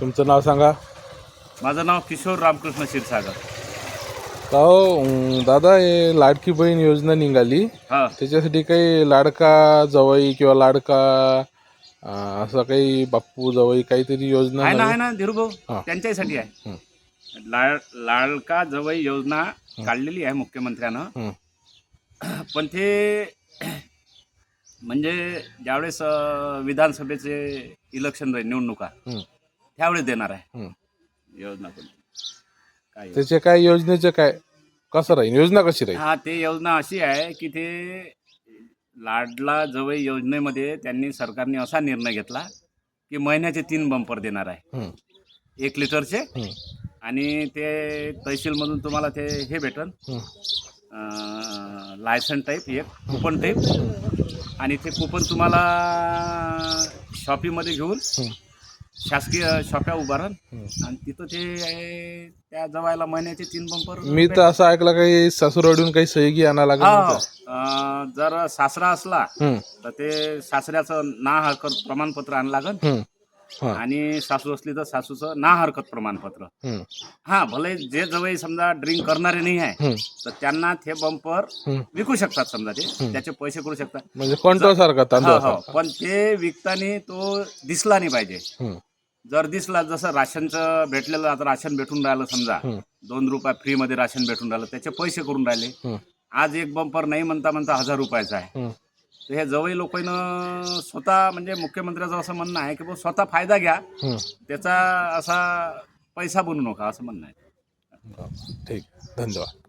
तुमचं नाव सांगा. माझं नाव किशोर रामकृष्ण क्षीरसागर. का हो दादा, हे लाडकी बहीण योजना निघाली, हा त्याच्यासाठी काही लाडका जवई किंवा लाडका असं काही बाप्पू जवई काहीतरी योजना आहे नवीन? ना धीरूभाऊ, हां. त्यांच्यासाठी आहे. हं, लाडका जवई योजना काढलेली आहे मुख्यमंत्र्यानं. हं, पण ते म्हणजे ज्यावेळेस विधानसभेचे इलेक्शन राहील, निवडणुका, हं, त्यावेळेस देणार आहे हं. योजना. पण काय त्याचे काय योजनेचे काय कसं राहील, योजना कशी राहील? हा, ते योजना अशी आहे की ते लाडला जवई योजनेमध्ये त्यांनी सरकारने असा निर्णय घेतला की महिन्याचे 3 बंपर देणार आहे, हं, 1 लिटरचे. हं, आणि ते तहसीलमधून तुम्हाला ते हे भेटन, हं, लायसन टाईप, एक कुपन टाईप. आणि ते कुपन तुम्हाला शॉपीमध्ये घेऊन हं, शासकीय शॉप्या उभारण, हं. आणि तिथं ते त्या जवायला महिन्याचे 3 बंपर मी तर असं ऐकलं काही सासूरवाडीहून काही सहीगी आणा लागेल हा. का? जर सासरा असला हं, तर ते सासऱ्याचं ना हरकत प्रमाणपत्र आणावं लागेल. हं, हां, आणि सासू असली तर सासूचं ना हरकत प्रमाणपत्र. हं, हा, भले जे जवळ समजा ड्रिंक करणारे नाही आहे हं, तर त्यांना ते बंपर हं. विकू शकतात, समजा ते त्याचे पैसे करू शकतात. म्हणजे कोणत्यासारखा हो, तांदूळासारखा? पण ते विकताना तो दिसला नाही पाहिजे. हं, जर दिसला, जसं राशनचं भेटलेलं, आता राशन भेटून राहिलं समजा, हं, 2 रुपये फ्रीमध्ये राशन भेटून राहिलं, त्याचे पैसे करून राहिले. हं, आज एक बंपर नाही म्हणता 1000 रुपयाचा आहे. हं. तर हे जवळ लोकांना स्वतः, म्हणजे मुख्यमंत्र्याचं असं म्हणणं आहे की बुवा स्वतः फायदा घ्या, हं. त्याचा असा पैसा बनू नका, असं म्हणणं आहे. ठीक, धन्यवाद.